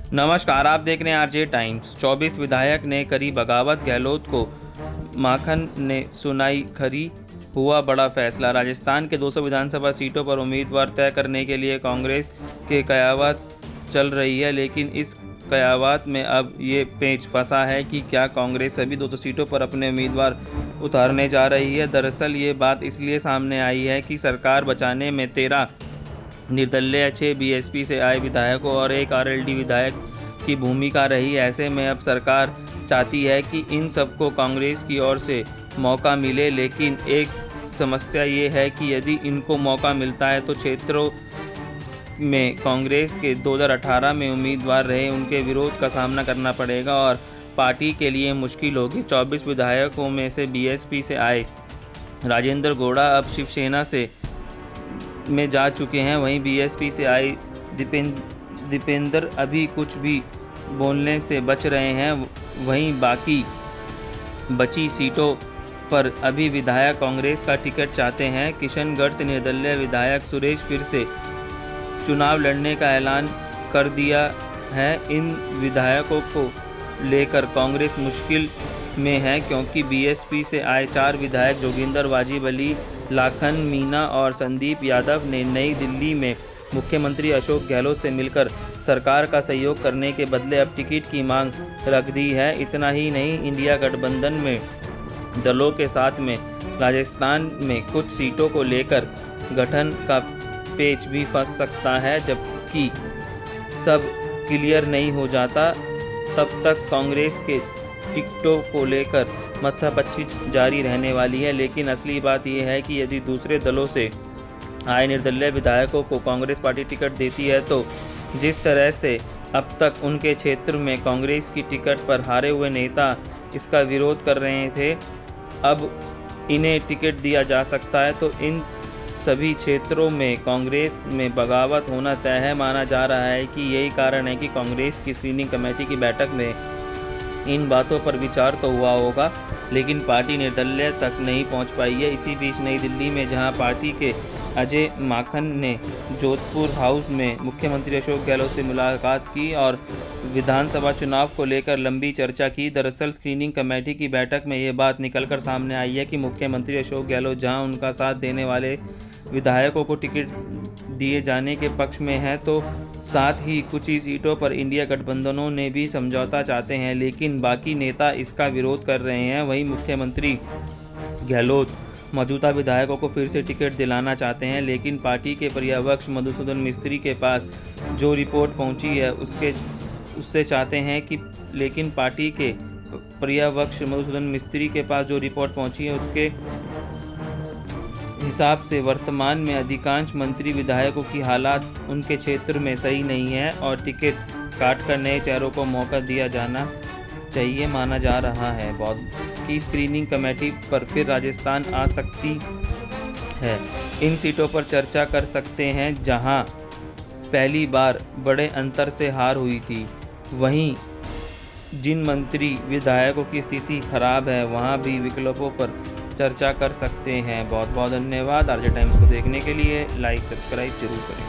नमस्कार, आप देख रहे हैं आरजे टाइम्स। 24 विधायक ने करी बगावत, गहलोत को माखन ने सुनाई खरी, हुआ बड़ा फैसला। राजस्थान के 200 विधानसभा सीटों पर उम्मीदवार तय करने के लिए कांग्रेस के कयावत चल रही है, लेकिन इस कयावत में अब ये पेच फंसा है कि क्या कांग्रेस सभी 200 सीटों पर अपने उम्मीदवार उतारने जा रही है। दरअसल ये बात इसलिए सामने आई है कि सरकार बचाने में 13 निर्दलीय, 6 बीएसपी से आए विधायकों और 1 आरएलडी विधायक की भूमिका रही। ऐसे में अब सरकार चाहती है कि इन सबको कांग्रेस की ओर से मौका मिले, लेकिन एक समस्या ये है कि यदि इनको मौका मिलता है तो क्षेत्रों में कांग्रेस के 2018 में उम्मीदवार रहे उनके विरोध का सामना करना पड़ेगा और पार्टी के लिए मुश्किल होगी। 24 विधायकों में से बीएसपी से आए राजेंद्र गौड़ा अब शिवसेना से में जा चुके हैं, वहीं बीएसपी से आए दीपेंद्र अभी कुछ भी बोलने से बच रहे हैं। वहीं बाकी बची सीटों पर अभी विधायक कांग्रेस का टिकट चाहते हैं। किशनगढ़ से निर्दलीय विधायक सुरेश फिर से चुनाव लड़ने का ऐलान कर दिया है। इन विधायकों को लेकर कांग्रेस मुश्किल में है, क्योंकि बीएसपी से आए 4 विधायक जोगिंदर वाजिब अली, लाखन मीणा और संदीप यादव ने नई दिल्ली में मुख्यमंत्री अशोक गहलोत से मिलकर सरकार का सहयोग करने के बदले अब टिकट की मांग रख दी है। इतना ही नहीं, इंडिया गठबंधन में दलों के साथ में राजस्थान में कुछ सीटों को लेकर गठन का पेच भी फंस सकता है। जबकि सब क्लियर नहीं हो जाता, तब तक कांग्रेस के टिकटों को लेकर माथापच्ची जारी रहने वाली है। लेकिन असली बात यह है कि यदि दूसरे दलों से आए निर्दलीय विधायकों को कांग्रेस पार्टी टिकट देती है तो जिस तरह से अब तक उनके क्षेत्र में कांग्रेस की टिकट पर हारे हुए नेता इसका विरोध कर रहे थे, अब इन्हें टिकट दिया जा सकता है तो इन सभी क्षेत्रों में कांग्रेस में बगावत होना तय है। माना जा रहा है कि यही कारण है कि कांग्रेस की स्क्रीनिंग कमेटी की बैठक में इन बातों पर विचार तो हुआ होगा, लेकिन पार्टी निर्दलीय तक नहीं पहुंच पाई है। इसी बीच नई दिल्ली में जहां पार्टी के अजय माकन ने जोधपुर हाउस में मुख्यमंत्री अशोक गहलोत से मुलाकात की और विधानसभा चुनाव को लेकर लंबी चर्चा की। दरअसल स्क्रीनिंग कमेटी की बैठक में ये बात निकलकर सामने आई है कि मुख्यमंत्री अशोक गहलोत जहां उनका साथ देने वाले विधायकों को टिकट दिए जाने के पक्ष में है, तो साथ ही कुछ ही सीटों पर इंडिया गठबंधनों ने भी समझौता चाहते हैं, लेकिन बाकी नेता इसका विरोध कर रहे हैं। वहीं मुख्यमंत्री गहलोत मौजूदा विधायकों को फिर से टिकट दिलाना चाहते हैं, लेकिन पार्टी के पर्यवेक्षक मधुसूदन मिस्त्री के पास जो रिपोर्ट पहुंची है उससे चाहते हैं कि लेकिन पार्टी के पर्यवेक्षक मधुसूदन मिस्त्री के पास जो रिपोर्ट पहुंची है उसके हिसाब से वर्तमान में अधिकांश मंत्री विधायकों की हालात उनके क्षेत्र में सही नहीं है और टिकट काटकर नए चेहरों को मौका दिया जाना चाहिए माना जा रहा है। बहुत की स्क्रीनिंग कमेटी पर फिर राजस्थान आ सकती है। इन सीटों पर चर्चा कर सकते हैं जहां पहली बार बड़े अंतर से हार हुई थी। वहीं जिन मंत्री विधायकों की स्थिति खराब है वहां भी विकल्पों पर चर्चा कर सकते हैं। बहुत बहुत धन्यवाद। आरजे टाइम्स को देखने के लिए लाइक सब्सक्राइब जरूर करें।